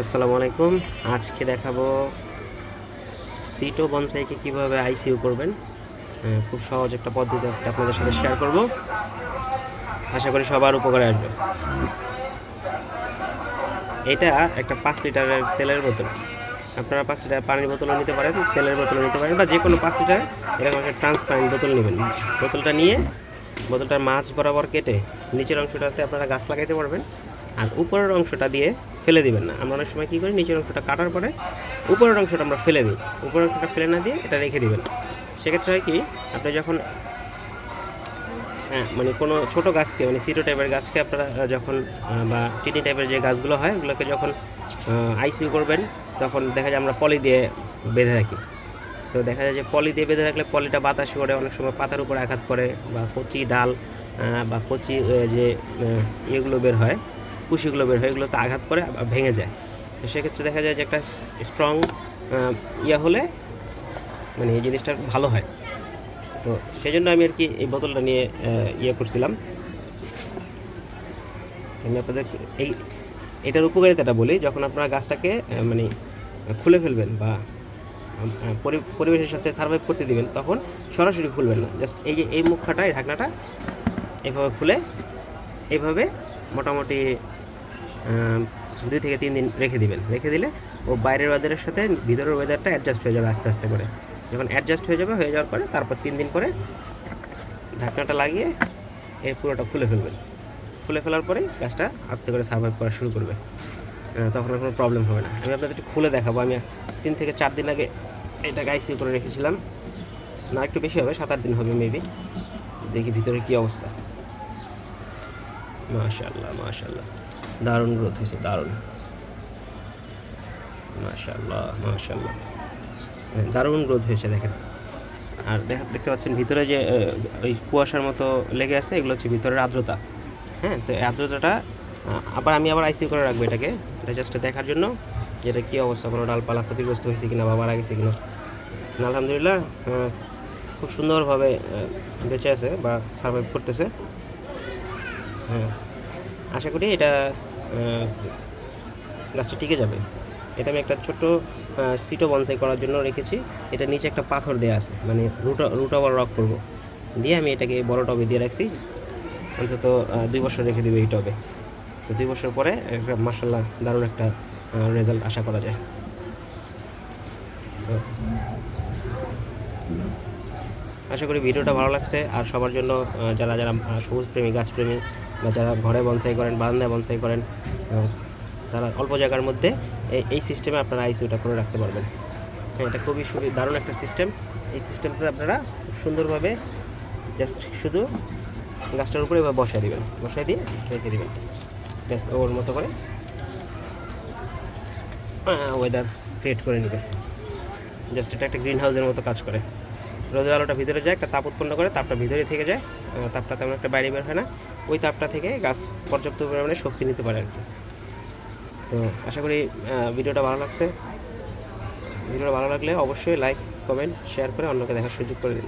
আসসালামু আলাইকুম। আজকে দেখাবো সিটো বনসাইকে কিভাবে আইসিইউ করবেন। খুব সহজ একটা পদ্ধতি আজকে আপনাদের সাথে শেয়ার করব। আশা করি সবার উপকারে আসবে। এটা একটা 5 লিটারের তেলের বোতল। আপনারা 5 লিটার পানির বোতলও নিতে পারেন, তেলের বোতলও নিতে পারেন, বা যে কোনো 5 লিটার এরকম একটা ট্রান্সপারেন্ট বোতল নেবেন। বোতলটা নিয়ে বোতলটার মাঝ বরাবর কেটে নিচের অংশটাতে আপনারা গাছ লাগাইতে পারবেন, আর উপরের অংশটা দিয়ে ফেলে দিবেন না। আমরা অনেক সময় কী করি, নিচের অংশটা কাটার পরে উপরের অংশটা আমরা ফেলে দিই। উপরের অংশটা ফেলে না দিয়ে এটা রেখে দিবেন। সেক্ষেত্রে হয় কি, আপনি যখন মানে কোনো ছোটো গাছকে, মানে সিটো টাইপের গাছকে আপনারা যখন বা টিনি টাইপের যে গাছগুলো হয় ওগুলোকে যখন আইসিইউ করবেন, তখন দেখা যায় আমরা পলি দিয়ে বেঁধে রাখি। তো দেখা যায় যে পলি দিয়ে বেঁধে রাখলে পলিটা বাতাসে করে, অনেক সময় পাতার উপরে আঘাত করে, বা কচি ডাল বা কচি যে ইয়েগুলো বের হয়, কুশিগুলো বের হয়, এগুলো তো আঘাত করে ভেঙে যায়। তো সেক্ষেত্রে দেখা যায় যে একটা স্ট্রং ইয়ে হলে মানে এই জিনিসটা ভালো হয়। তো সেই জন্য আমি আর কি এই বোতলটা নিয়ে ইয়ে করছিলাম। আমি আপনাদের এটার উপকারিতাটা বলি। যখন আপনারা গাছটাকে মানে খুলে ফেলবেন বা পরিবেশের সাথে সার্ভাইভ করতে দিবেন, তখন সরাসরি খুলবেন না, জাস্ট এই যে এই মুখাটা, এই ঢাকনাটা এইভাবে খুলে এইভাবে মোটামুটি 2 থেকে 3 দিন রেখে দিবেন। রেখে দিলে ও বাইরের ওয়েদারের সাথে ভিতরের ওয়েদারটা অ্যাডজাস্ট হয়ে যাবে আস্তে আস্তে করে। যখন অ্যাডজাস্ট হয়ে যাওয়ার পরে তারপর 3 দিন পরে ঢাকনাটা লাগিয়ে এই পুরোটা খুলে ফেলবেন। খুলে ফেলার পরে গাছটা আস্তে করে সার্ভাইভ করা শুরু করবে, তখন আর কোনো প্রবলেম হবে না। আমি আপনাদের একটু খুলে দেখাবো। আমি 3 থেকে 4 দিন আগে এটাকে আইসিইউ করে রেখেছিলাম, না একটু বেশি হবে, 7-8 দিন হবে মেবি। দেখি ভিতরে কী অবস্থা। মাশাআল্লাহ মাশাআল্লাহ, দারুণ গ্রোথ হয়েছে, দারুণ, মাশাআল্লাহ মাশাআল্লাহ, দারুণ গ্রোথ হয়েছে দেখেন। আর দেখতে পাচ্ছেন ভিতরে যে ওই কুয়াশার মতো লেগে আছে, এগুলো হচ্ছে ভিতরের আর্দ্রতা। হ্যাঁ, তো এই আর্দ্রতাটা আমি আবার আইসিইউ করে রাখবো এটাকে, এটা জাস্ট দেখার জন্য যে এটা কী অবস্থা, কোনো ডালপালা ক্ষতিগ্রস্ত হয়েছে কিনা বা মারা গেছে কিনা। আলহামদুলিল্লাহ খুব সুন্দরভাবে বেঁচে আছে বা সার্ভাইভ করতেছে। হ্যাঁ, আশা করি এটা গাছটা টিকে যাবে। এটা আমি একটা ছোট্ট সিটো বনসাই করার জন্য রেখেছি। এটা নিচে একটা পাথর দেওয়া আছে, মানে রুট ওভার রক করবো দিয়ে আমি এটাকে বড় টবে দিয়ে রাখছি। অন্তত 2 বছর রেখে দেবে এই টবে। তো 2 বছর পরে একটা মাশাআল্লাহ দারুণ একটা রেজাল্ট আশা করা যায়। তো আশা করি ভিডিওটা ভালো লাগছে। আর সবার জন্য যারা যারা সবুজ প্রেমী, গাছপ্রেমী, বা যারা ঘরে বনসাই করেন, বারান্দায় বনসাই করেন, তারা অল্প জায়গার মধ্যে এই সিস্টেমে আপনারা আইসিইউটা করে রাখতে পারবেন। হ্যাঁ, এটা খুবই দারুণ একটা সিস্টেম। এই সিস্টেমটা আপনারা সুন্দরভাবে জাস্ট শুধু গাছটার উপরে এবার বসায় দিবেন, বসায় দিয়ে রেখে দেবেন, ব্যাস ওর মতো করে ওয়েদার ক্রিয়েট করে নেবে। জাস্ট এটা একটা গ্রিন হাউসের মতো কাজ করে। রোদের আলোটা ভিতরে যায়, একটা তাপ উৎপন্ন করে, তাপটা ভিতরে থেকে যায়, তাপটা তেমন একটা বাইরে বের হয় না। ওই তাপটা থেকে গাছ পর্যাপ্ত পরিমাণে শক্তি নিতে পারে আর কি। তো আশা করি ভিডিওটা ভালো লাগছে। ভিডিওটা ভালো লাগলে অবশ্যই লাইক, কমেন্ট, শেয়ার করে অন্যকে দেখার সুযোগ করে দিন।